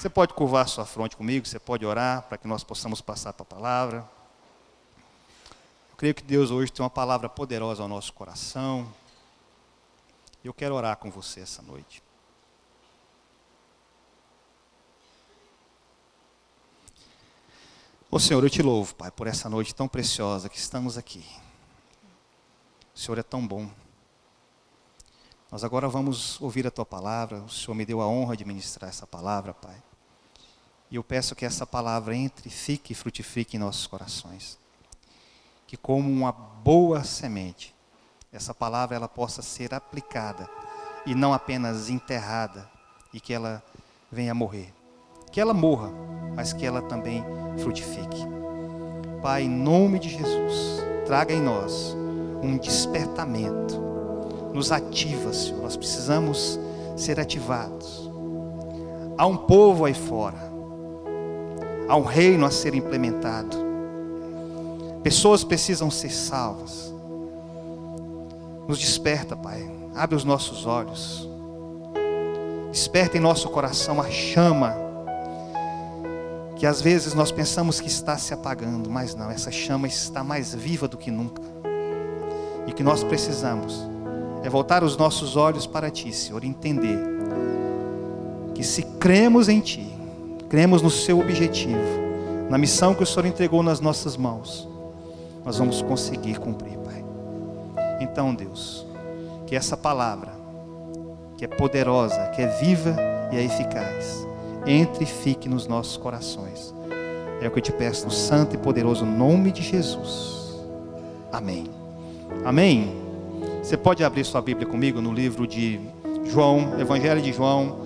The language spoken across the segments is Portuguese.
Você pode curvar sua fronte comigo, você pode orar para que nós possamos passar para a palavra. Eu creio que Deus hoje tem uma palavra poderosa ao nosso coração. Eu quero orar com você essa noite. Ô Senhor, eu te louvo, Pai, por essa noite tão preciosa que estamos aqui. O Senhor é tão bom. Nós agora vamos ouvir a Tua palavra. O Senhor me deu a honra de ministrar essa palavra, Pai. E eu peço que essa palavra entre, fique e frutifique em nossos corações. Que como uma boa semente, essa palavra ela possa ser aplicada e não apenas enterrada e que ela venha a morrer. Que ela morra, mas que ela também frutifique. Pai, em nome de Jesus, traga em nós um despertamento. Nos ativa, Senhor. Nós precisamos ser ativados. Há um povo aí fora. Há um reino a ser implementado. Pessoas precisam ser salvas. Nos desperta, Pai. Abre os nossos olhos. Desperta em nosso coração a chama que às vezes nós pensamos que está se apagando, mas não, essa chama está mais viva do que nunca. E o que nós precisamos é voltar os nossos olhos para Ti, Senhor, e entender que se cremos em Ti, cremos no Seu objetivo, na missão que o Senhor entregou nas nossas mãos, nós vamos conseguir cumprir, Pai. Então, Deus, que essa palavra, que é poderosa, que é viva e é eficaz, entre e fique nos nossos corações. É o que eu te peço no santo e poderoso nome de Jesus. Amém. Amém. Você pode abrir sua Bíblia comigo no livro de João, Evangelho de João,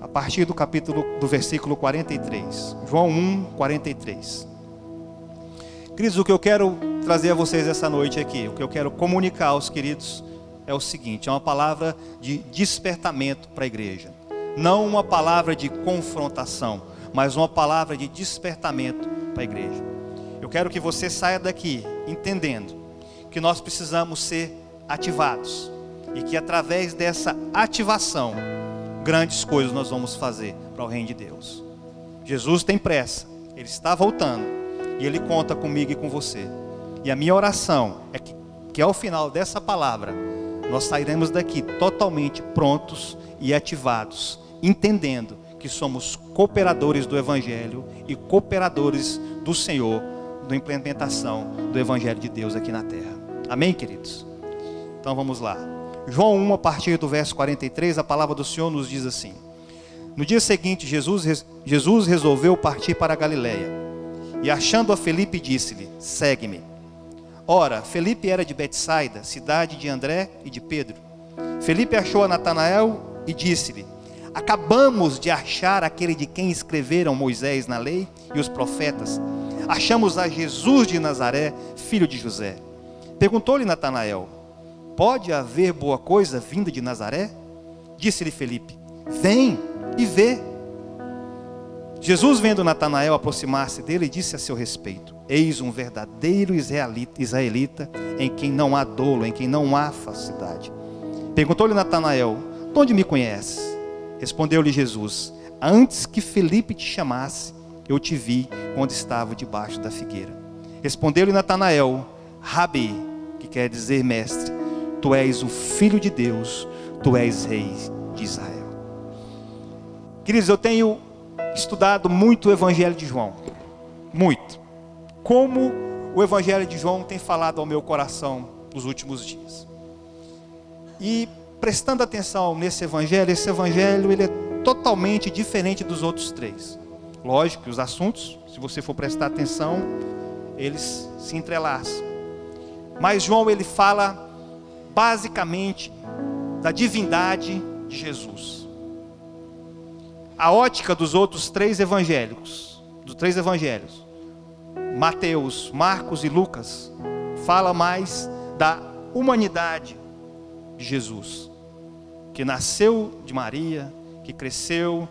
a partir do versículo 43. João 1, 43. Queridos, o que eu quero trazer a vocês essa noite aqui, o que eu quero comunicar aos queridos é o seguinte, é uma palavra de despertamento para a igreja. Não uma palavra de confrontação, mas uma palavra de despertamento para a igreja. Eu quero que você saia daqui entendendo que nós precisamos ser ativados e que através dessa ativação, grandes coisas nós vamos fazer para o reino de Deus. Jesus tem pressa, Ele está voltando e Ele conta comigo e com você. E a minha oração é que ao final dessa palavra, nós sairemos daqui totalmente prontos e ativados, entendendo que somos cooperadores do Evangelho e cooperadores do Senhor, da implementação do Evangelho de Deus aqui na terra. Amém, queridos? Então vamos lá. João 1, a partir do verso 43, a palavra do Senhor nos diz assim: no dia seguinte, Jesus resolveu partir para a Galileia, e achando a Felipe, disse-lhe: segue-me. Ora, Felipe era de Betsaida, cidade de André e de Pedro. Felipe achou a Natanael e disse-lhe: acabamos de achar aquele de quem escreveram Moisés na lei e os profetas. Achamos a Jesus de Nazaré, filho de José. Perguntou-lhe Natanael: pode haver boa coisa vinda de Nazaré? Disse-lhe Felipe: vem e vê. Jesus, vendo Natanael aproximar-se dele, disse a seu respeito: eis um verdadeiro israelita, em quem não há dolo, em quem não há falsidade. Perguntou-lhe Natanael: de onde me conheces? Respondeu-lhe Jesus: antes que Felipe te chamasse, eu te vi quando estava debaixo da figueira. Respondeu-lhe Natanael: Rabi, que quer dizer mestre, tu és o Filho de Deus, tu és Rei de Israel. Queridos, eu tenho estudado muito o Evangelho de João, muito. Como o Evangelho de João tem falado ao meu coração nos últimos dias. E prestando atenção nesse Evangelho, esse Evangelho ele é totalmente diferente dos outros três. Lógico que os assuntos, se você for prestar atenção, eles se entrelaçam. Mas João ele fala basicamente da divindade de Jesus. A ótica dos outros três evangelhos, Mateus, Marcos e Lucas, fala mais da humanidade de Jesus, que nasceu de Maria, que cresceu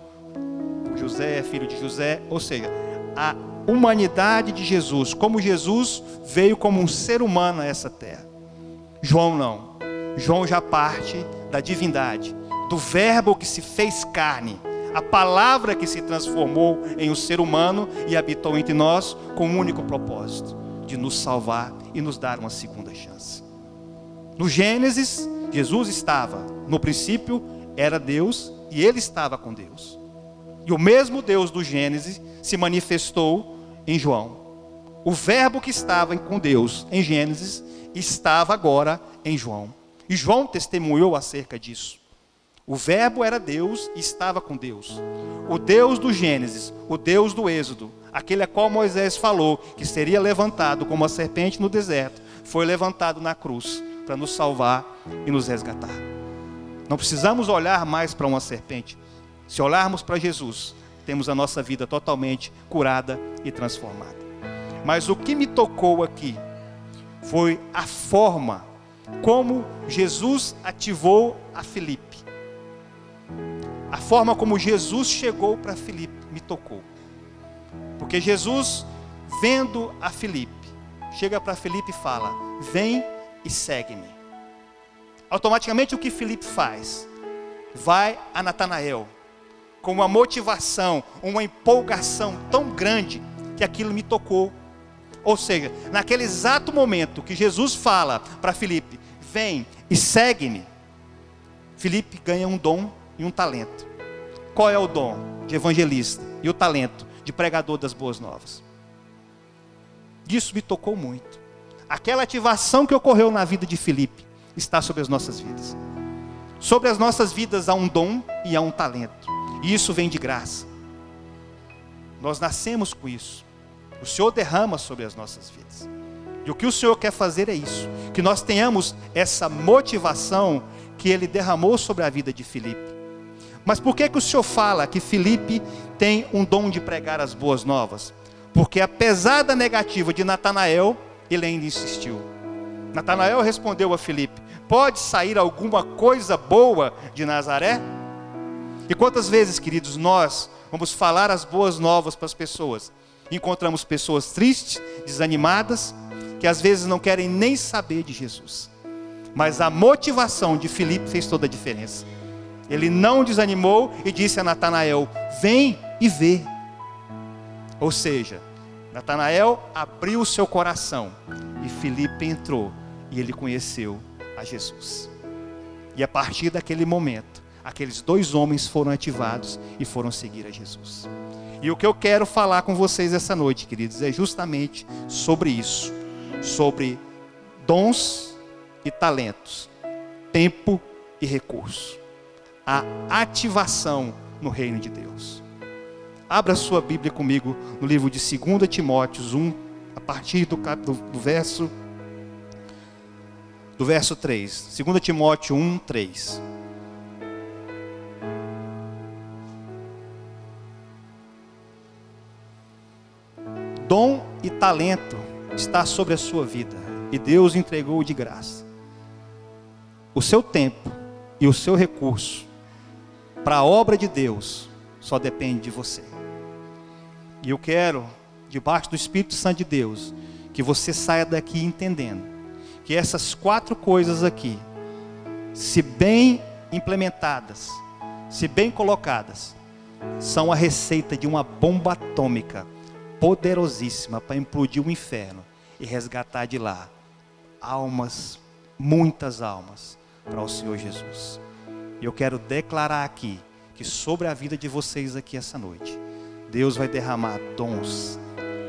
por José, filho de José, ou seja, a humanidade de Jesus, como Jesus veio como um ser humano a essa terra. João não. João já parte da divindade, do verbo que se fez carne, A palavra que se transformou em um ser humano e habitou entre nós com um único propósito: de nos salvar e nos dar uma segunda chance. No Gênesis, Jesus estava, no princípio era Deus e ele estava com Deus. E o mesmo Deus do Gênesis se manifestou em João. O verbo que estava com Deus em Gênesis estava agora em João. E João testemunhou acerca disso. O verbo era Deus e estava com Deus. O Deus do Gênesis, o Deus do Êxodo, aquele a qual Moisés falou que seria levantado como a serpente no deserto, foi levantado na cruz para nos salvar e nos resgatar. Não precisamos olhar mais para uma serpente. Se olharmos para Jesus, temos a nossa vida totalmente curada e transformada. Mas o que me tocou aqui foi a forma como Jesus ativou a Filipe. A forma como Jesus chegou para Filipe me tocou. Porque Jesus, vendo a Filipe, chega para Filipe e fala: vem e segue-me. Automaticamente o que Filipe faz? Vai a Natanael com uma motivação, uma empolgação tão grande que aquilo me tocou. Ou seja, naquele exato momento que Jesus fala para Filipe: vem e segue-me, Filipe ganha um dom e um talento. Qual é o dom? De evangelista. E o talento? De pregador das boas novas. Isso me tocou muito. Aquela ativação que ocorreu na vida de Filipe está sobre as nossas vidas. Sobre as nossas vidas há um dom e há um talento. E isso vem de graça. Nós nascemos com isso. O Senhor derrama sobre as nossas vidas. E o que o Senhor quer fazer é isso: que nós tenhamos essa motivação que Ele derramou sobre a vida de Filipe. Mas por que o Senhor fala que Filipe tem um dom de pregar as boas novas? Porque apesar da negativa de Natanael, ele ainda insistiu. Natanael respondeu a Filipe: pode sair alguma coisa boa de Nazaré? E quantas vezes, queridos, nós vamos falar as boas novas para as pessoas? Encontramos pessoas tristes, desanimadas, que às vezes não querem nem saber de Jesus. Mas a motivação de Filipe fez toda a diferença. Ele não desanimou e disse a Natanael: vem e vê. Ou seja, Natanael abriu o seu coração e Filipe entrou e ele conheceu a Jesus. E a partir daquele momento, aqueles dois homens foram ativados e foram seguir a Jesus. E o que eu quero falar com vocês essa noite, queridos, é justamente sobre isso. Sobre dons e talentos, tempo e recurso. A ativação no reino de Deus. Abra sua Bíblia comigo no livro de 2 Timóteo 1, a partir do verso 3. 2 Timóteo 1, 3. Dom e talento está sobre a sua vida e Deus entregou de graça. O seu tempo e o seu recurso para a obra de Deus só depende de você. E eu quero, debaixo do Espírito Santo de Deus, que você saia daqui entendendo que essas 4 coisas aqui, se bem implementadas, se bem colocadas, são a receita de uma bomba atômica poderosíssima para implodir o inferno e resgatar de lá almas, muitas almas, para o Senhor Jesus. E eu quero declarar aqui que sobre a vida de vocês aqui essa noite, Deus vai derramar dons,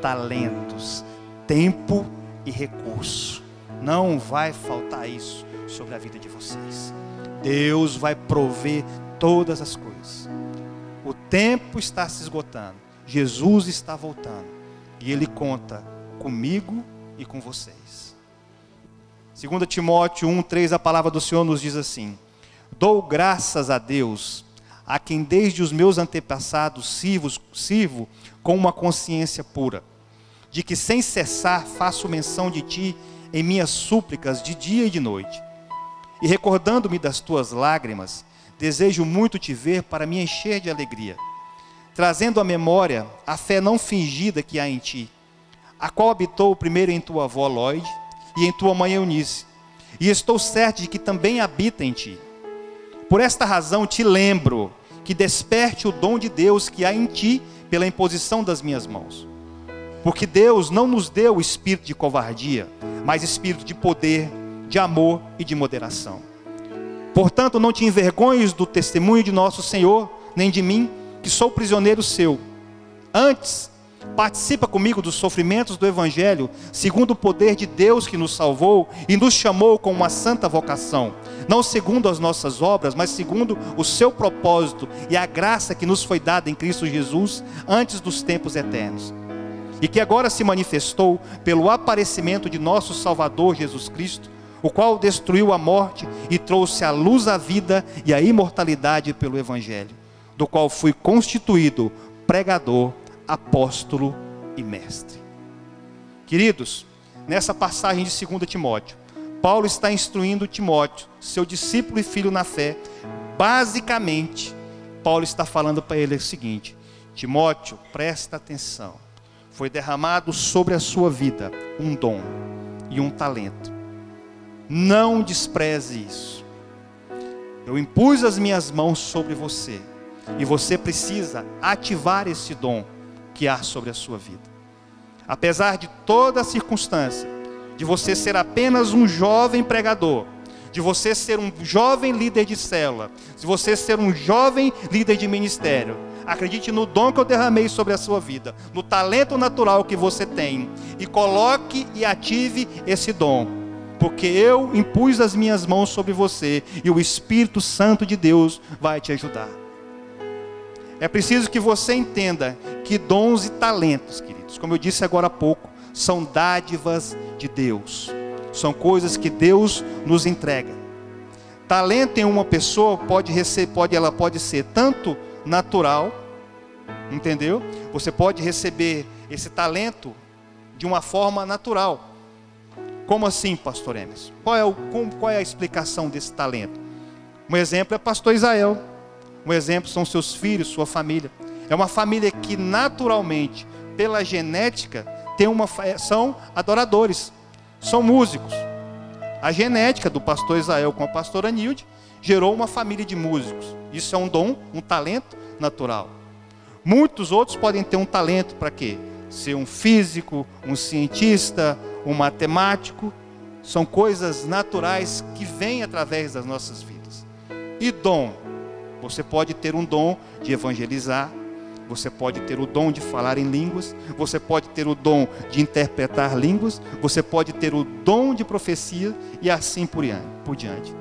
talentos, tempo e recurso. Não vai faltar isso sobre a vida de vocês. Deus vai prover todas as coisas. O tempo está se esgotando. Jesus está voltando. E Ele conta comigo e com vocês. 2 Timóteo 1, 3, a palavra do Senhor nos diz assim: dou graças a Deus, a quem desde os meus antepassados sirvo com uma consciência pura, de que sem cessar faço menção de ti em minhas súplicas de dia e de noite. E recordando-me das tuas lágrimas, desejo muito te ver para me encher de alegria, trazendo à memória a fé não fingida que há em ti, a qual habitou primeiro em tua avó Lóide e em tua mãe Eunice, e estou certo de que também habita em ti. Por esta razão te lembro que desperte o dom de Deus que há em ti pela imposição das minhas mãos. Porque Deus não nos deu o espírito de covardia, mas espírito de poder, de amor e de moderação. Portanto, não te envergonhes do testemunho de nosso Senhor, nem de mim, que sou prisioneiro seu. Antes, participa comigo dos sofrimentos do Evangelho, segundo o poder de Deus que nos salvou e nos chamou com uma santa vocação, não segundo as nossas obras, mas segundo o seu propósito e a graça que nos foi dada em Cristo Jesus antes dos tempos eternos, e que agora se manifestou pelo aparecimento de nosso Salvador Jesus Cristo, o qual destruiu a morte e trouxe à luz a vida e a imortalidade pelo Evangelho, do qual fui constituído pregador, apóstolo e mestre. Queridos, nessa passagem de 2 Timóteo, Paulo está instruindo Timóteo, seu discípulo e filho na fé. Basicamente, Paulo está falando para ele o seguinte: Timóteo, presta atenção, foi derramado sobre a sua vida um dom e um talento. Não despreze isso. Eu impus as minhas mãos sobre você, e você precisa ativar esse dom que há sobre a sua vida. Apesar de toda a circunstância, de você ser apenas um jovem pregador, de você ser um jovem líder de célula, de você ser um jovem líder de ministério, acredite no dom que eu derramei sobre a sua vida, no talento natural que você tem, e coloque e ative esse dom, porque eu impus as minhas mãos sobre você, e o Espírito Santo de Deus vai te ajudar. É preciso que você entenda que dons e talentos, queridos, como eu disse agora há pouco, são dádivas de Deus. São coisas que Deus nos entrega. Talento em uma pessoa pode ser tanto natural, entendeu? Você pode receber esse talento de uma forma natural. Como assim, pastor Emerson? Qual é a explicação desse talento? Um exemplo é pastor Israel. Um exemplo são seus filhos, sua família. É uma família que naturalmente, pela genética, são adoradores, são músicos. A genética do pastor Israel com a pastora Nilde gerou uma família de músicos. Isso é um dom, um talento natural. Muitos outros podem ter um talento para quê? Ser um físico, um cientista, um matemático. São coisas naturais que vêm através das nossas vidas. E dom? Você pode ter um dom de evangelizar, você pode ter o dom de falar em línguas, você pode ter o dom de interpretar línguas, você pode ter o dom de profecia e assim por diante.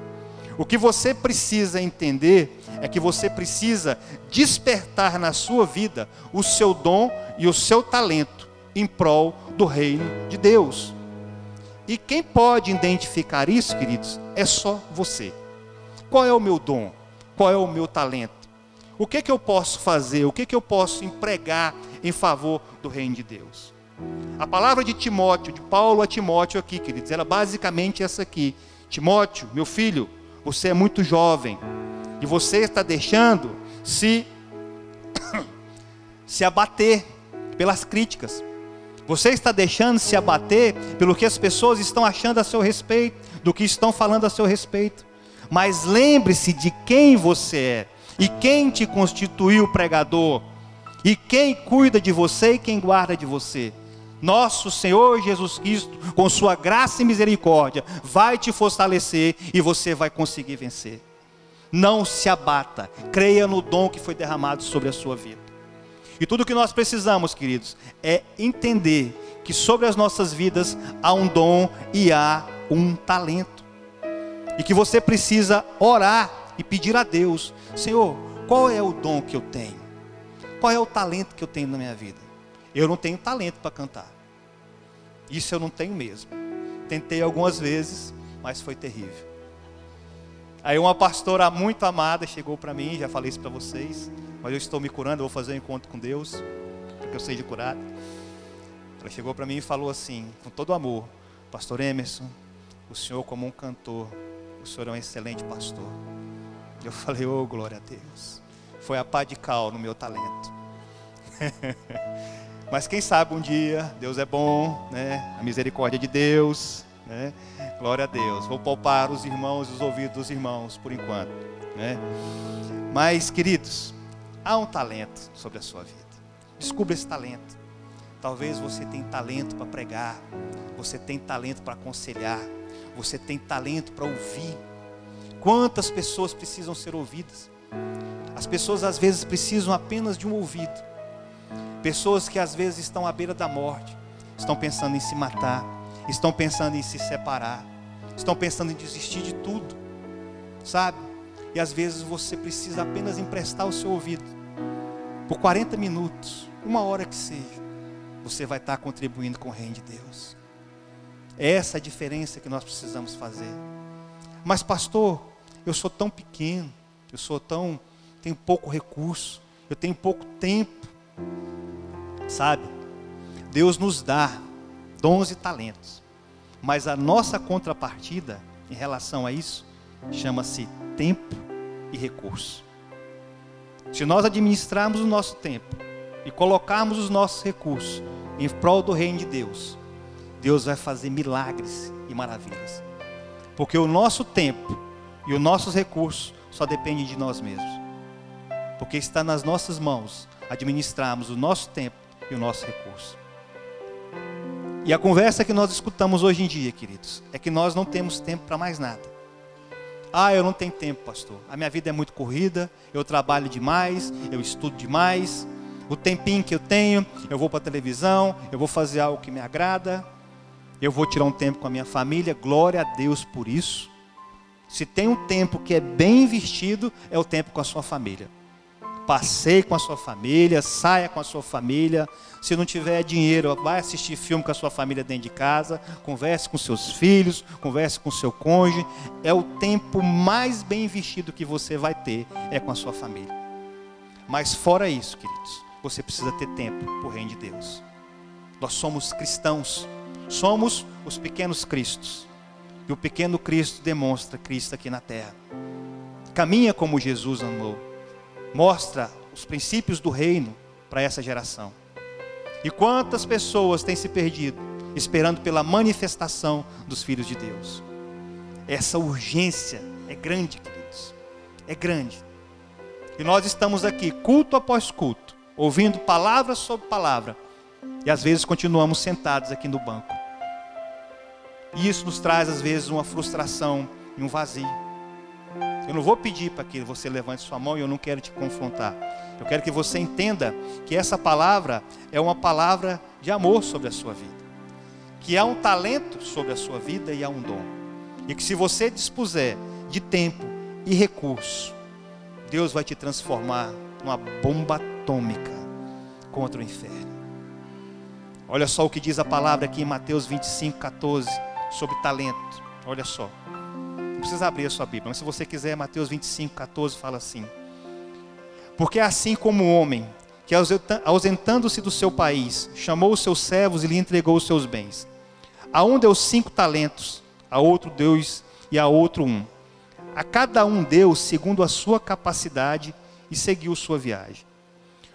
O que você precisa entender é que você precisa despertar na sua vida o seu dom e o seu talento em prol do reino de Deus. E quem pode identificar isso, queridos, é só você. Qual é o meu dom? Qual é o meu talento? O que eu posso fazer? O que eu posso empregar em favor do reino de Deus? A palavra de Timóteo, de Paulo a Timóteo aqui, queridos, era basicamente essa aqui. Timóteo, meu filho, você é muito jovem e você está deixando se abater pelas críticas. Você está deixando se abater pelo que as pessoas estão achando a seu respeito, do que estão falando a seu respeito. Mas lembre-se de quem você é, e quem te constituiu pregador, e quem cuida de você e quem guarda de você. Nosso Senhor Jesus Cristo, com sua graça e misericórdia, vai te fortalecer e você vai conseguir vencer. Não se abata, creia no dom que foi derramado sobre a sua vida. E tudo o que nós precisamos, queridos, é entender que sobre as nossas vidas há um dom e há um talento. E que você precisa orar e pedir a Deus: Senhor, qual é o dom que eu tenho? Qual é o talento que eu tenho na minha vida? Eu não tenho talento para cantar. Isso eu não tenho mesmo. Tentei algumas vezes, mas foi terrível. Aí uma pastora muito amada chegou para mim, já falei isso para vocês, mas eu estou me curando, eu vou fazer um encontro com Deus, porque eu seja curado. Ela chegou para mim e falou assim, com todo amor: Pastor Emerson, o senhor como um cantor, o senhor é um excelente pastor. Eu falei: oh, glória a Deus. Foi a pá de cal no meu talento. Mas quem sabe um dia, Deus é bom, né? A misericórdia de Deus, né? Glória a Deus. Vou poupar os irmãos e os ouvidos dos irmãos por enquanto. né? Mas, queridos, há um talento sobre a sua vida. Descubra esse talento. Talvez você tenha talento para pregar, você tem talento para aconselhar, você tem talento para ouvir. Quantas pessoas precisam ser ouvidas? As pessoas às vezes precisam apenas de um ouvido. Pessoas que às vezes estão à beira da morte, estão pensando em se matar, estão pensando em se separar, estão pensando em desistir de tudo, sabe? E às vezes você precisa apenas emprestar o seu ouvido. Por 40 minutos, 1 hora que seja, você vai estar contribuindo com o reino de Deus. Essa é a diferença que nós precisamos fazer. Mas pastor, eu sou tão pequeno, tenho pouco recurso, eu tenho pouco tempo. Sabe? Deus nos dá dons e talentos, mas a nossa contrapartida em relação a isso chama-se tempo e recurso. Se nós administrarmos o nosso tempo e colocarmos os nossos recursos em prol do reino de Deus, Deus vai fazer milagres e maravilhas. Porque o nosso tempo e os nossos recursos só dependem de nós mesmos. Porque está nas nossas mãos administrarmos o nosso tempo e o nosso recurso. E a conversa que nós escutamos hoje em dia, queridos, é que nós não temos tempo para mais nada. Eu não tenho tempo, pastor. A minha vida é muito corrida, eu trabalho demais, eu estudo demais. O tempinho que eu tenho, eu vou para a televisão, eu vou fazer algo que me agrada, eu vou tirar um tempo com a minha família. Glória a Deus por isso. Se tem um tempo que é bem investido, é o tempo com a sua família. Passeie com a sua família, saia com a sua família. Se não tiver dinheiro, vai assistir filme com a sua família dentro de casa. Converse com seus filhos, converse com seu cônjuge. É o tempo mais bem investido que você vai ter, é com a sua família. Mas fora isso, queridos, você precisa ter tempo para o reino de Deus. Nós somos cristãos, somos os pequenos cristos. E o pequeno Cristo demonstra Cristo aqui na terra. Caminha como Jesus andou. Mostra os princípios do reino para essa geração. E quantas pessoas têm se perdido esperando pela manifestação dos filhos de Deus. Essa urgência é grande, queridos. É grande. E nós estamos aqui, culto após culto, ouvindo palavra sobre palavra. E às vezes continuamos sentados aqui no banco. E isso nos traz às vezes uma frustração e um vazio. Eu não vou pedir para que você levante sua mão e eu não quero te confrontar. Eu quero que você entenda que essa palavra é uma palavra de amor sobre a sua vida. Que há um talento sobre a sua vida e há um dom. E que se você dispuser de tempo e recurso, Deus vai te transformar numa bomba atômica contra o inferno. Olha só o que diz a palavra aqui em Mateus 25:14 sobre talento. Olha só. Não precisa abrir a sua Bíblia, mas se você quiser, Mateus 25:14 fala assim: porque assim como o homem, que ausentando-se do seu país, chamou os seus servos e lhe entregou os seus bens. A um deu 5 talentos, a outro 2 e a outro 1. A cada um deu segundo a sua capacidade e seguiu sua viagem.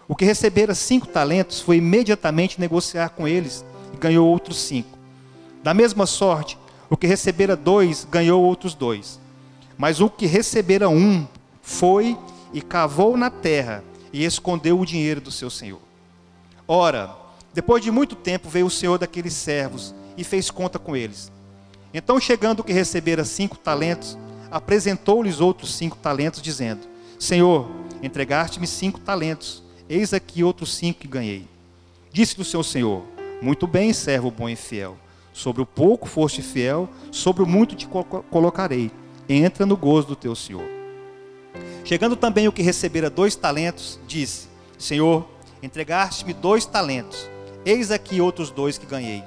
O que recebera 5 talentos foi imediatamente negociar com eles e ganhou outros 5. Da mesma sorte, o que recebera 2 ganhou outros 2. Mas o que recebera 1 foi e cavou na terra e escondeu o dinheiro do seu senhor. Ora, depois de muito tempo veio o senhor daqueles servos e fez conta com eles. Então, chegando o que recebera 5 talentos, apresentou-lhes outros 5 talentos, dizendo: Senhor, entregaste-me 5 talentos, eis aqui outros 5 que ganhei. Disse-lhe o seu senhor: muito bem, servo bom e fiel. Sobre o pouco foste fiel, sobre o muito te colocarei. Entra no gozo do teu senhor. Chegando também o que recebera 2 talentos, disse: Senhor, entregaste-me 2 talentos, eis aqui outros 2 que ganhei.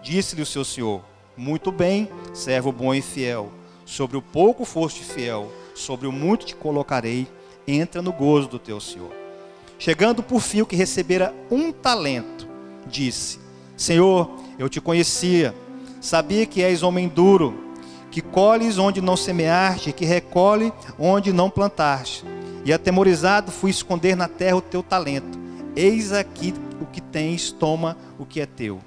Disse-lhe o seu senhor: muito bem, servo bom e fiel. Sobre o pouco foste fiel, sobre o muito te colocarei. Entra no gozo do teu senhor. Chegando por fim o que recebera 1 talento, disse: Senhor, eu te conhecia, sabia que és homem duro, que colhes onde não semeaste, que recolhe onde não plantaste. E atemorizado fui esconder na terra o teu talento. Eis aqui o que tens, toma o que é teu.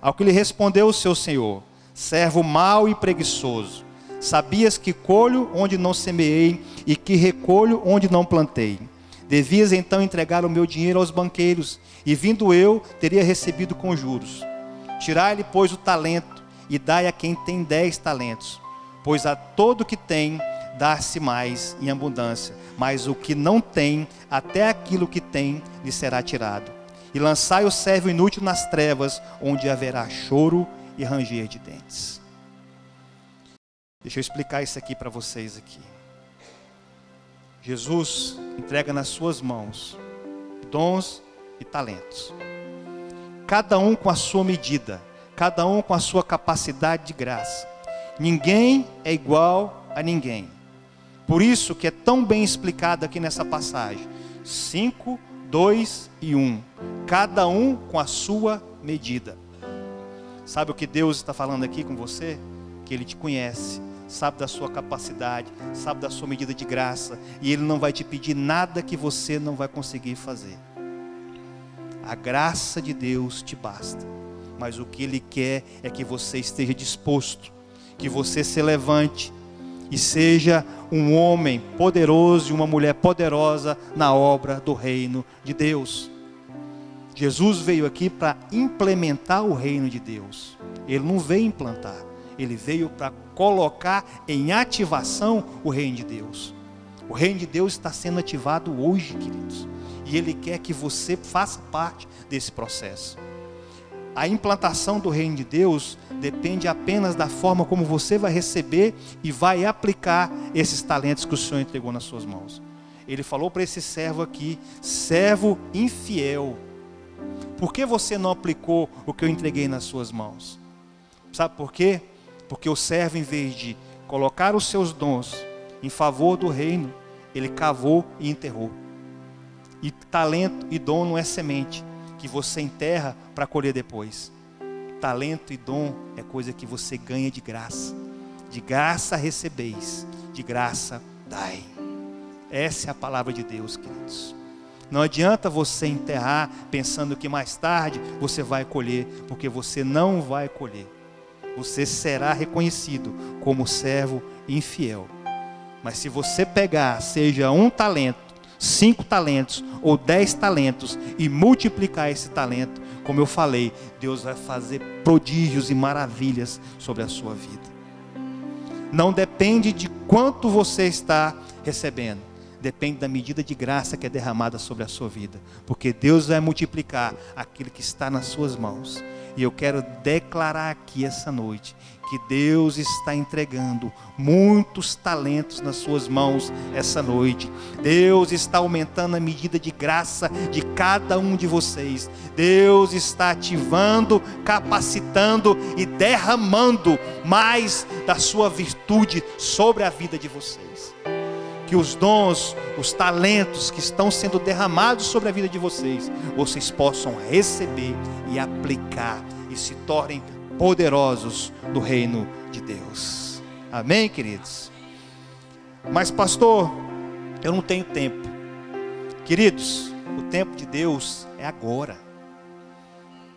Ao que lhe respondeu o seu senhor: servo mau e preguiçoso, Sabias que colho onde não semeei e que recolho onde não plantei. Devias então entregar o meu dinheiro aos banqueiros, e vindo eu, teria recebido com juros. Tirai-lhe, pois, o talento, e dai a quem tem 10 talentos. Pois a todo que tem, dá-se mais em abundância. Mas o que não tem, até aquilo que tem, lhe será tirado. E lançai o servo inútil nas trevas, onde haverá choro e ranger de dentes. Deixa eu explicar isso aqui para vocês aqui. Jesus entrega nas suas mãos dons e talentos. Cada um com a sua medida, cada um com a sua capacidade de graça. Ninguém é igual a ninguém. Por isso que é tão bem explicado aqui nessa passagem. 5, 2 e 1. Cada um com a sua medida. Sabe o que Deus está falando aqui com você? Que Ele te conhece, sabe da sua capacidade, sabe da sua medida de graça, e Ele não vai te pedir nada que você não vai conseguir fazer. A graça de Deus te basta, mas o que Ele quer é que você esteja disposto, que você se levante e seja um homem poderoso e uma mulher poderosa na obra do reino de Deus. Jesus veio aqui para implementar o reino de Deus. Ele não veio implantar, Ele veio para colocar em ativação o reino de Deus. O reino de Deus está sendo ativado hoje, queridos. E Ele quer que você faça parte desse processo. A implantação do reino de Deus depende apenas da forma como você vai receber e vai aplicar esses talentos que o Senhor entregou nas suas mãos. Ele falou para esse servo aqui: servo infiel, por que você não aplicou o que eu entreguei nas suas mãos? Sabe por quê? Porque o servo, em vez de colocar os seus dons em favor do reino, ele cavou e enterrou. E talento e dom não é semente que você enterra para colher depois. Talento e dom é coisa que você ganha de graça. De graça recebeis, de graça dai. Essa é a palavra de Deus, queridos. Não adianta você enterrar pensando que mais tarde você vai colher, porque você não vai colher. Você será reconhecido como servo infiel. Mas se você pegar, seja 1 talento, 5 talentos ou 10 talentos e multiplicar esse talento, como eu falei, Deus vai fazer prodígios e maravilhas sobre a sua vida. Não depende de quanto você está recebendo, depende da medida de graça que é derramada sobre a sua vida, porque Deus vai multiplicar aquilo que está nas suas mãos. E eu quero declarar aqui essa noite que Deus está entregando muitos talentos nas suas mãos essa noite. Deus está aumentando a medida de graça de cada um de vocês. Deus está ativando, capacitando e derramando mais da sua virtude sobre a vida de vocês. Que os dons, os talentos que estão sendo derramados sobre a vida de vocês, vocês possam receber e aplicar e se tornem poderosos no reino de Deus. Amém, queridos? Mas pastor, eu não tenho tempo. Queridos, o tempo de Deus é agora.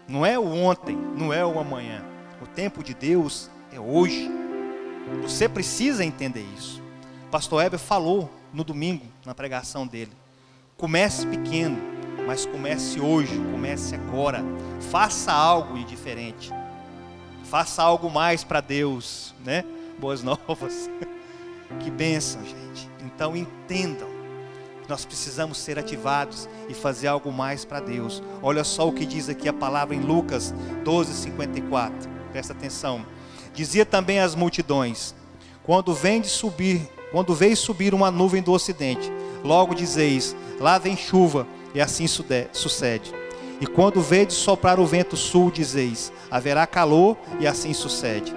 Não é o ontem, não é o amanhã. O tempo de Deus é hoje. Você precisa entender isso. Pastor Heber falou no domingo, na pregação dele: comece pequeno, mas comece hoje, comece agora. Faça algo de diferente. Faça algo mais para Deus, né? Boas novas. Que bênção, gente. Então entendam, nós precisamos ser ativados e fazer algo mais para Deus. Olha só o que diz aqui a palavra em Lucas 12:54. Presta atenção. Dizia também às multidões: quando veis subir uma nuvem do ocidente, logo dizeis: lá vem chuva, e assim sucede. E quando vedes soprar o vento sul, dizeis: haverá calor, e assim sucede.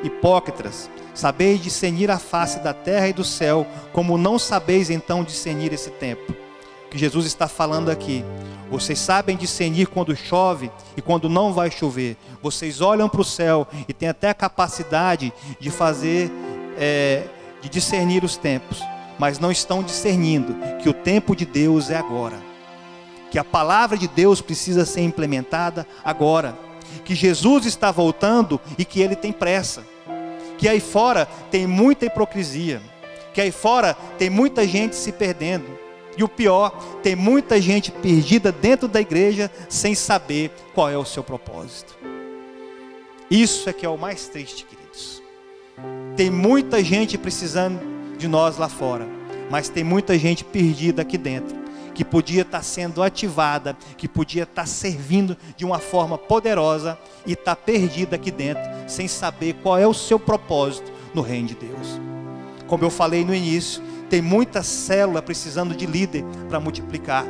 Hipócritas, sabeis discernir a face da terra e do céu, como não sabeis então discernir esse tempo? O que Jesus está falando aqui: vocês sabem discernir quando chove e quando não vai chover. Vocês olham para o céu e têm até a capacidade de fazer, de discernir os tempos, mas não estão discernindo que o tempo de Deus é agora, que a palavra de Deus precisa ser implementada agora, que Jesus está voltando e que Ele tem pressa, que aí fora tem muita hipocrisia, que aí fora tem muita gente se perdendo. E o pior, tem muita gente perdida dentro da igreja sem saber qual é o seu propósito. Isso é que é o mais triste, queridos. Tem muita gente precisando de nós lá fora, mas tem muita gente perdida aqui dentro, que podia estar sendo ativada, que podia estar servindo de uma forma poderosa e está perdida aqui dentro, sem saber qual é o seu propósito no reino de Deus. Como eu falei no início, tem muita célula precisando de líder para multiplicar.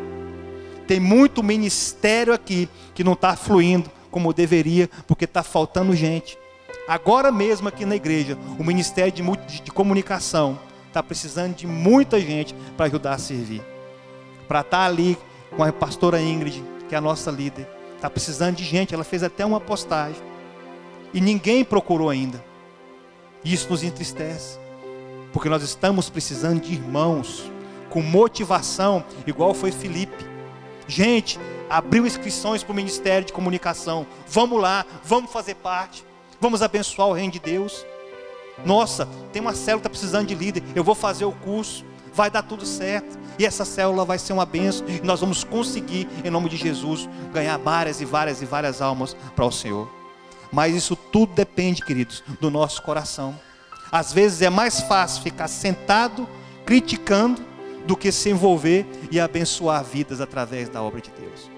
Tem muito ministério aqui que não está fluindo como deveria, porque está faltando gente. Agora mesmo aqui na igreja, o Ministério de Comunicação está precisando de muita gente para ajudar a servir. Para estar ali com a pastora Ingrid, que é a nossa líder. Está precisando de gente, ela fez até uma postagem. E ninguém procurou ainda. Isso nos entristece. Porque nós estamos precisando de irmãos com motivação, igual foi Filipe. Gente, abriu inscrições para o Ministério de Comunicação. Vamos lá, vamos fazer parte. Vamos abençoar o reino de Deus. Nossa, tem uma célula que está precisando de líder. Eu vou fazer o curso, vai dar tudo certo. E essa célula vai ser uma bênção. E nós vamos conseguir, em nome de Jesus, ganhar várias e várias e várias almas para o Senhor. Mas isso tudo depende, queridos, do nosso coração. Às vezes é mais fácil ficar sentado, criticando, do que se envolver e abençoar vidas através da obra de Deus.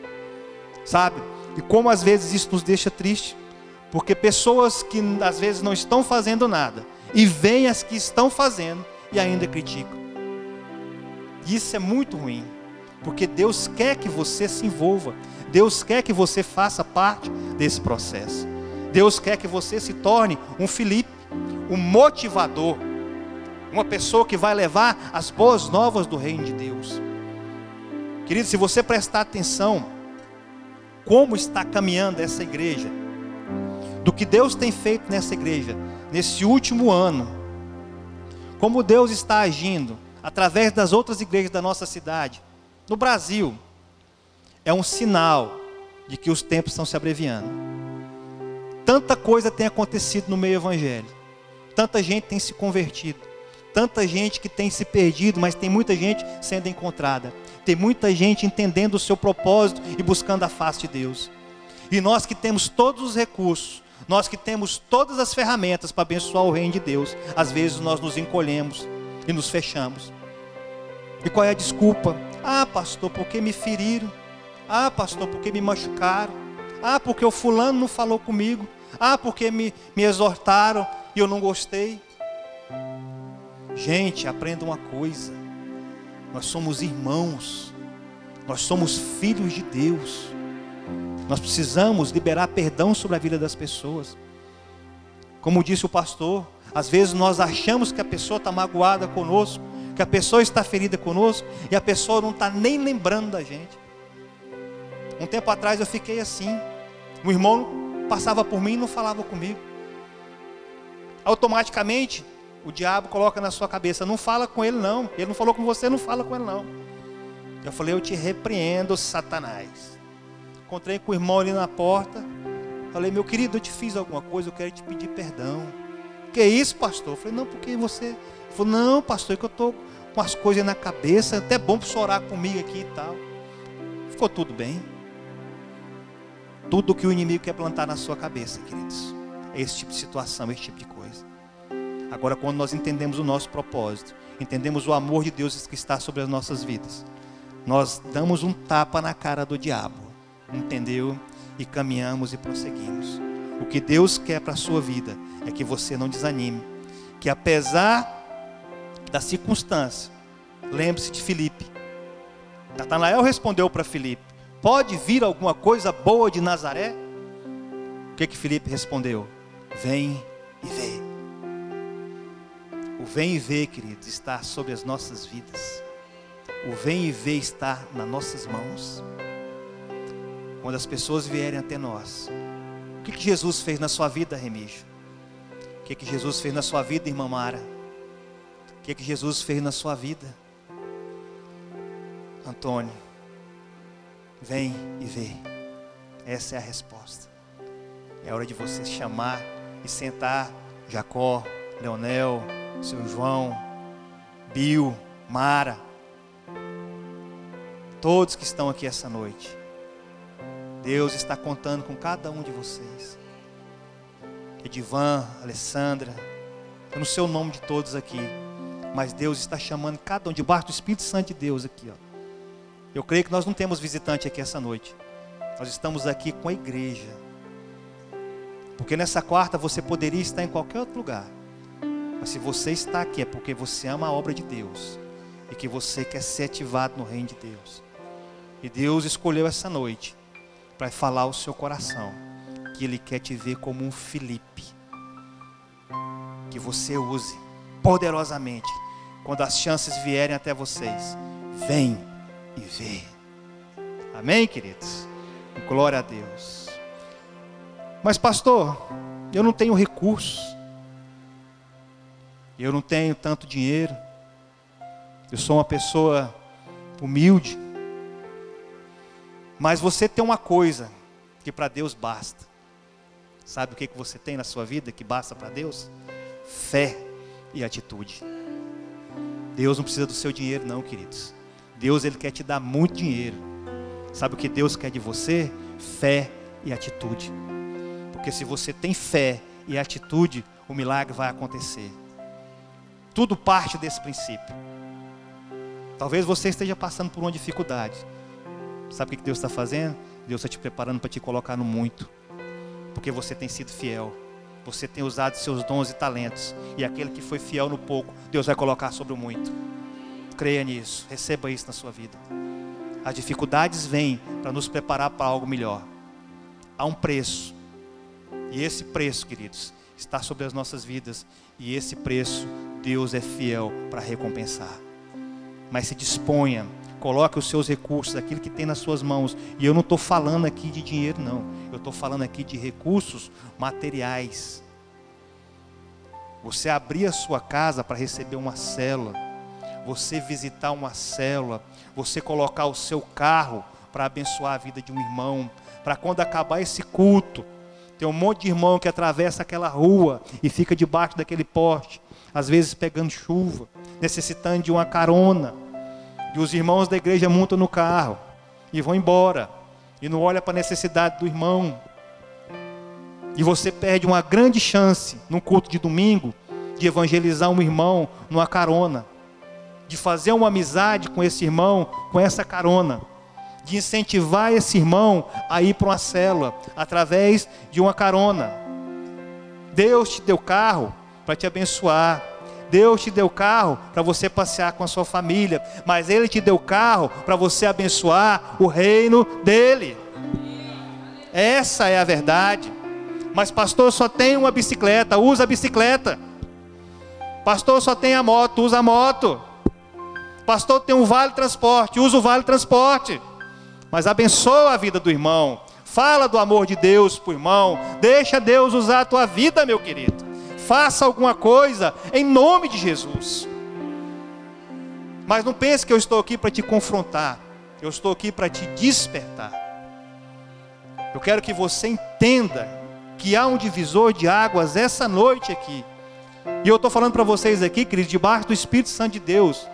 Sabe? E como às vezes isso nos deixa triste, porque pessoas que às vezes não estão fazendo nada, e veem as que estão fazendo, e ainda criticam. Isso é muito ruim, porque Deus quer que você se envolva, Deus quer que você faça parte desse processo. Deus quer que você se torne um Filipe, um motivador, uma pessoa que vai levar as boas novas do reino de Deus. Querido, se você prestar atenção, como está caminhando essa igreja, do que Deus tem feito nessa igreja, nesse último ano, como Deus está agindo, através das outras igrejas da nossa cidade, no Brasil, é um sinal de que os tempos estão se abreviando. Tanta coisa tem acontecido no meio evangélico, tanta gente tem se convertido, tanta gente que tem se perdido, mas tem muita gente sendo encontrada. Tem muita gente entendendo o seu propósito e buscando a face de Deus. E nós que temos todos os recursos, nós que temos todas as ferramentas para abençoar o reino de Deus, às vezes nós nos encolhemos e nos fechamos. E qual é a desculpa? Ah, pastor, porque me feriram. Ah, pastor, porque me machucaram. Ah, porque o fulano não falou comigo. Ah, porque me exortaram e eu não gostei. Gente, aprenda uma coisa. Nós somos irmãos. Nós somos filhos de Deus. Nós precisamos liberar perdão sobre a vida das pessoas. Como disse o pastor, às vezes nós achamos que a pessoa está magoada conosco, que a pessoa está ferida conosco, e a pessoa não está nem lembrando da gente. Um tempo atrás eu fiquei assim. Um irmão passava por mim e não falava comigo. Automaticamente o diabo coloca na sua cabeça: não fala com ele não, ele não falou com você, não fala com ele não. Eu falei: eu te repreendo, Satanás. Encontrei com o irmão ali na porta, falei: meu querido, eu te fiz alguma coisa, eu quero te pedir perdão. Que isso, pastor? Eu falei: não, porque você... Ele falou: não, pastor, é que eu estou com as coisas na cabeça, é até bom para você orar comigo aqui e tal. Ficou tudo bem. Tudo que o inimigo quer plantar na sua cabeça, queridos, é esse tipo de situação, esse tipo de coisa. Agora, quando nós entendemos o nosso propósito, entendemos o amor de Deus que está sobre as nossas vidas, nós damos um tapa na cara do diabo, entendeu? E caminhamos e prosseguimos. O que Deus quer para a sua vida é que você não desanime, que apesar da circunstância, lembre-se de Filipe. Natanael respondeu para Filipe: pode vir alguma coisa boa de Nazaré? O que Filipe respondeu? Vem e vê. O vem e vê, queridos, está sobre as nossas vidas. O vem e vê está nas nossas mãos. Quando as pessoas vierem até nós, o que Jesus fez na sua vida, Remígio? O que Jesus fez na sua vida, irmã Mara? O que Jesus fez na sua vida, Antônio? Vem e vê. Essa é a resposta. É hora de você chamar e sentar Jacó, Leonel, seu João, Bill, Mara, todos que estão aqui essa noite. Deus está contando com cada um de vocês. Edivan, Alessandra, eu não sei o nome de todos aqui, mas Deus está chamando cada um debaixo do Espírito Santo de Deus aqui, ó. Eu creio que nós não temos visitante aqui essa noite. Nós estamos aqui com a igreja. Porque nessa quarta você poderia estar em qualquer outro lugar. Mas se você está aqui é porque você ama a obra de Deus. E que você quer ser ativado no reino de Deus. E Deus escolheu essa noite para falar ao seu coração que Ele quer te ver como um Filipe. Que você use poderosamente quando as chances vierem até vocês. Vem e vê. Amém, queridos? Glória a Deus. Mas pastor, eu não tenho recursos. Eu não tenho tanto dinheiro. Eu sou uma pessoa humilde. Mas você tem uma coisa que para Deus basta. Sabe o que você tem na sua vida que basta para Deus? Fé e atitude. Deus não precisa do seu dinheiro não, queridos. Deus, Ele quer te dar muito dinheiro. Sabe o que Deus quer de você? Fé e atitude. Porque se você tem fé e atitude, o milagre vai acontecer. Tudo parte desse princípio. Talvez você esteja passando por uma dificuldade. Sabe o que Deus está fazendo? Deus está te preparando para te colocar no muito. Porque você tem sido fiel. Você tem usado seus dons e talentos. E aquele que foi fiel no pouco, Deus vai colocar sobre o muito. Creia nisso. Receba isso na sua vida. As dificuldades vêm para nos preparar para algo melhor. Há um preço. E esse preço, queridos, está sobre as nossas vidas. E esse preço, Deus é fiel para recompensar. Mas se disponha. Coloque os seus recursos, aquilo que tem nas suas mãos. E eu não estou falando aqui de dinheiro, não. Eu estou falando aqui de recursos materiais. Você abrir a sua casa para receber uma célula. Você visitar uma célula. Você colocar o seu carro para abençoar a vida de um irmão. Para quando acabar esse culto, tem um monte de irmão que atravessa aquela rua e fica debaixo daquele poste. Às vezes pegando chuva, necessitando de uma carona. E os irmãos da igreja montam no carro e vão embora. E não olha para a necessidade do irmão. E você perde uma grande chance, num culto de domingo, de evangelizar um irmão numa carona. De fazer uma amizade com esse irmão, com essa carona. De incentivar esse irmão a ir para uma célula, através de uma carona. Deus te deu carro para te abençoar. Deus te deu carro para você passear com a sua família. Mas Ele te deu carro para você abençoar o reino dEle. Essa é a verdade. Mas pastor, só tem uma bicicleta, usa a bicicleta. Pastor, só tem a moto, usa a moto. Pastor, tem um vale transporte, usa o vale transporte. Mas abençoa a vida do irmão. Fala do amor de Deus para o irmão. Deixa Deus usar a tua vida, meu querido. Faça alguma coisa em nome de Jesus. Mas não pense que eu estou aqui para te confrontar. Eu estou aqui para te despertar. Eu quero que você entenda que há um divisor de águas essa noite aqui. E eu estou falando para vocês aqui, queridos, debaixo do Espírito Santo de Deus.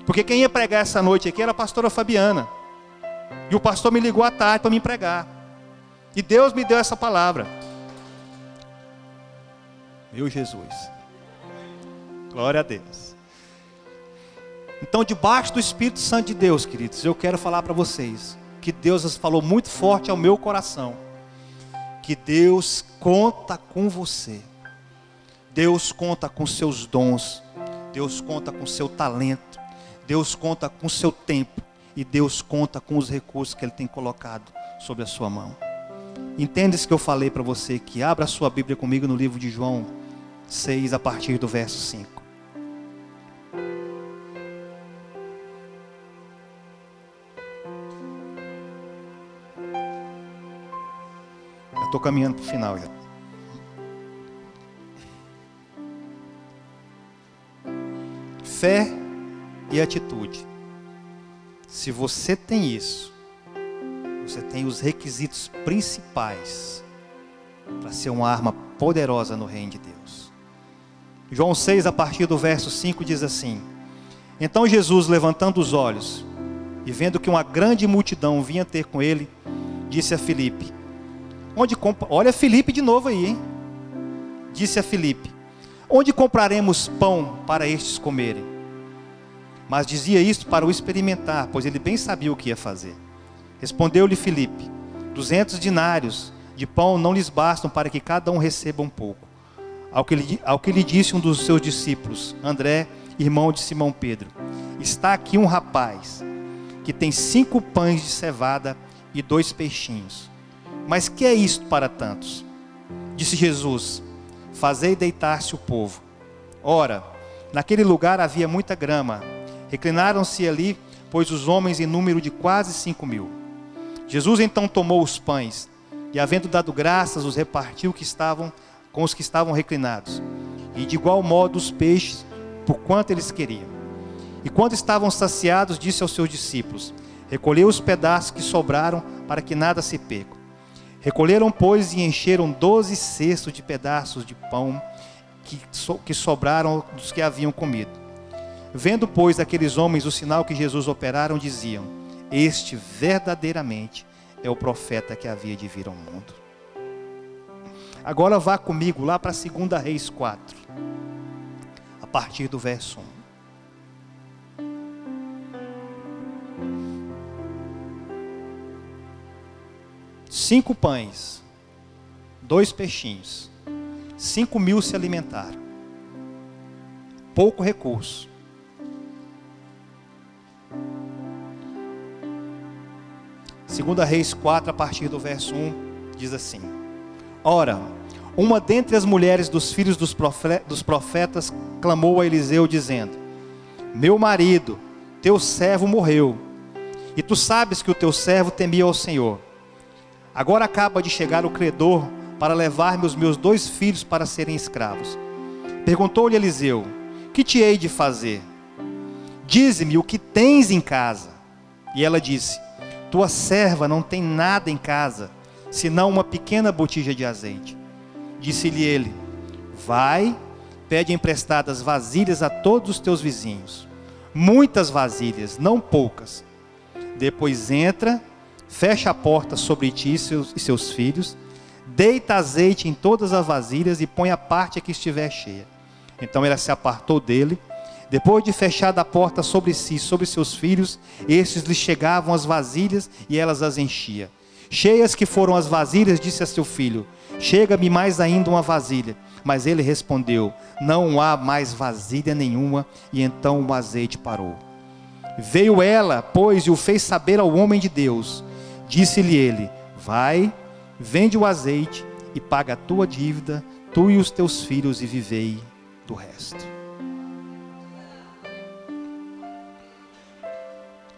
Porque quem ia pregar essa noite aqui era a pastora Fabiana. E o pastor me ligou à tarde para me pregar. E Deus me deu essa palavra. Meu Jesus. Glória a Deus. Então, debaixo do Espírito Santo de Deus, queridos, eu quero falar para vocês que Deus falou muito forte ao meu coração. Que Deus conta com você. Deus conta com seus dons. Deus conta com seu talento. Deus conta com seu tempo. E Deus conta com os recursos que Ele tem colocado sobre a sua mão. Entenda isso que eu falei para você, que abra a sua Bíblia comigo no livro de João 6, a partir do verso 5. Eu estou caminhando para o final já. Fé e atitude. Se você tem isso, você tem os requisitos principais para ser uma arma poderosa no reino de Deus. João 6, a partir do verso 5, diz assim: Então Jesus, levantando os olhos e vendo que uma grande multidão vinha ter com ele, disse a Filipe, olha Filipe de novo aí, hein? Disse a Filipe: onde compraremos pão para estes comerem? Mas dizia isto para o experimentar, pois ele bem sabia o que ia fazer. Respondeu-lhe Filipe: 200 denários de pão não lhes bastam para que cada um receba um pouco. Ao que lhe disse um dos seus discípulos, André, irmão de Simão Pedro: está aqui um rapaz que tem 5 pães de cevada e 2 peixinhos. Mas que é isto para tantos? Disse Jesus: fazei deitar-se o povo. Ora, naquele lugar havia muita grama. Reclinaram-se ali, pois os homens em número de quase 5.000. Jesus então tomou os pães e, havendo dado graças, os repartiu com os que estavam reclinados, e de igual modo os peixes, por quanto eles queriam. E quando estavam saciados, disse aos seus discípulos: recolheu os pedaços que sobraram, para que nada se perca. Recolheram, pois, e encheram 12 cestos de pedaços de pão que sobraram dos que haviam comido. Vendo, pois, aqueles homens o sinal que Jesus operaram, diziam: este verdadeiramente é o profeta que havia de vir ao mundo. Agora vá comigo lá para 2 Reis 4, a partir do verso 1. Cinco pães, 2 peixinhos, 5.000 se alimentaram. Pouco recurso. Segunda Reis 4, a partir do verso 1, diz assim: ora, uma dentre as mulheres dos filhos dos profetas clamou a Eliseu, dizendo: meu marido, teu servo morreu, e tu sabes que o teu servo temia ao Senhor. Agora acaba de chegar o credor para levar-me os meus 2 filhos para serem escravos. Perguntou-lhe Eliseu: que te hei de fazer? Dize-me o que tens em casa. E ela disse: tua serva não tem nada em casa, senão uma pequena botija de azeite. Disse-lhe ele: vai, pede emprestadas vasilhas a todos os teus vizinhos, muitas vasilhas, não poucas. Depois entra, fecha a porta sobre ti e seus filhos, deita azeite em todas as vasilhas e põe a parte que estiver cheia. Então ela se apartou dele. Depois de fechada a porta sobre si e sobre seus filhos, estes lhe chegavam as vasilhas e elas as enchia. Cheias que foram as vasilhas, disse a seu filho: chega-me mais ainda uma vasilha. Mas ele respondeu: não há mais vasilha nenhuma. E então o azeite parou. Veio ela, pois, e o fez saber ao homem de Deus. Disse-lhe ele: vai, vende o azeite e paga a tua dívida, tu e os teus filhos, e vivei do resto.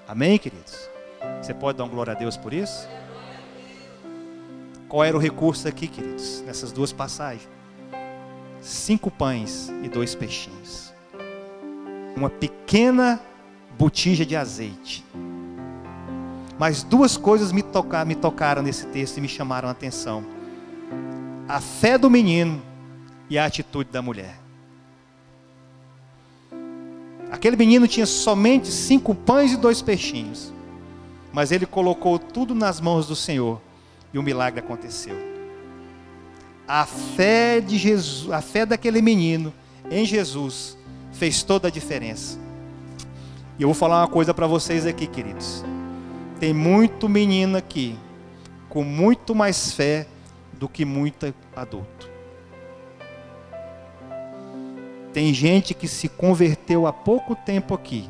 Amém, queridos? Você pode dar uma glória a Deus por isso? Qual era o recurso aqui, queridos, nessas 2 passagens? 5 pães e 2 peixinhos. Uma pequena botija de azeite. Mas 2 coisas me tocaram nesse texto e me chamaram a atenção: a fé do menino e a atitude da mulher. Aquele menino tinha somente 5 pães e 2 peixinhos, mas ele colocou tudo nas mãos do Senhor e o milagre aconteceu. A fé de Jesus, a fé daquele menino em Jesus fez toda a diferença. E eu vou falar uma coisa para vocês aqui, queridos. Tem muito menino aqui com muito mais fé do que muito adulto. Tem gente que se converteu há pouco tempo aqui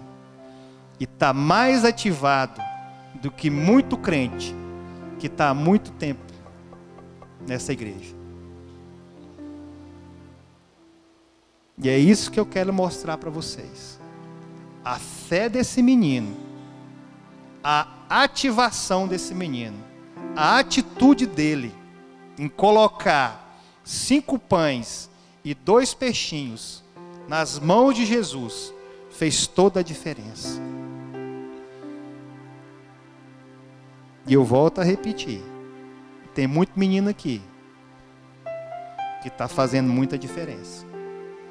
e está mais ativado do que muito crente que está há muito tempo nessa igreja. E é isso que eu quero mostrar para vocês. A fé desse menino, a ativação desse menino, a atitude dele em colocar 5 pães e 2 peixinhos nas mãos de Jesus, fez toda a diferença. E eu volto a repetir: tem muito menino aqui que está fazendo muita diferença.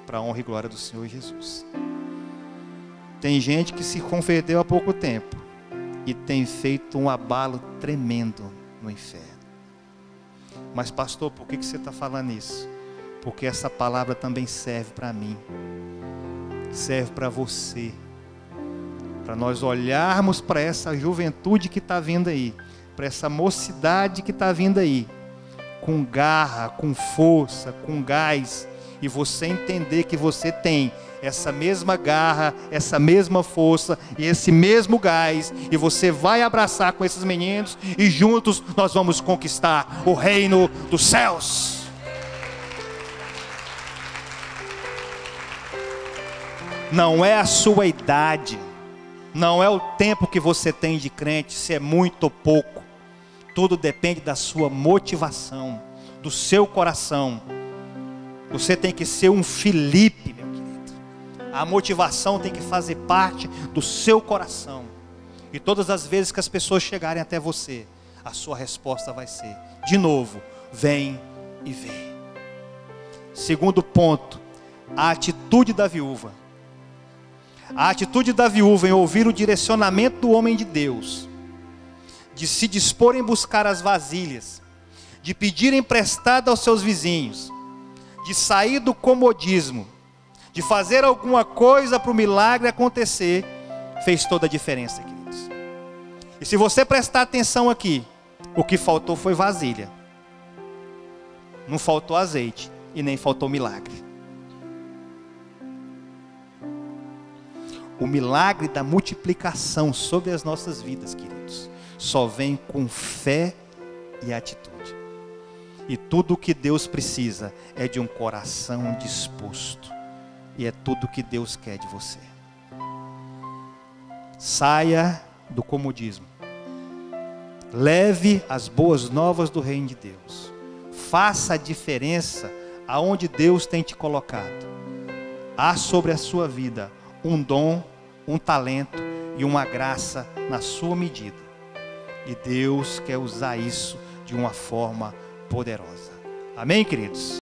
para a honra e glória do Senhor Jesus. Tem gente que se converteu há pouco tempo e tem feito um abalo tremendo no inferno. Mas pastor, por que você está falando isso? Porque essa palavra também serve para mim, serve para você, para nós olharmos para essa juventude que está vindo aí, para essa mocidade que está vindo aí, com garra, com força, com gás, e você entender que você tem essa mesma garra, essa mesma força e esse mesmo gás, e você vai abraçar com esses meninos, e juntos nós vamos conquistar o reino dos céus. Não é a sua idade, não é o tempo que você tem de crente, se é muito ou pouco. Tudo depende da sua motivação, do seu coração. Você tem que ser um Filipe, meu querido. A motivação tem que fazer parte do seu coração. E todas as vezes que as pessoas chegarem até você, a sua resposta vai ser, de novo, vem e vê. Segundo ponto, a atitude da viúva. A atitude da viúva em ouvir o direcionamento do homem de Deus, de se dispor em buscar as vasilhas, de pedir emprestado aos seus vizinhos, de sair do comodismo, de fazer alguma coisa para o milagre acontecer, fez toda a diferença, queridos. E se você prestar atenção aqui, o que faltou foi vasilha. Não faltou azeite e nem faltou milagre. O milagre da multiplicação sobre as nossas vidas, queridos, só vem com fé e atitude. E tudo o que Deus precisa é de um coração disposto. E é tudo o que Deus quer de você. Saia do comodismo. Leve as boas novas do reino de Deus. Faça a diferença aonde Deus tem te colocado. Há sobre a sua vida um dom, um talento e uma graça na sua medida. E Deus quer usar isso de uma forma poderosa. Amém, queridos?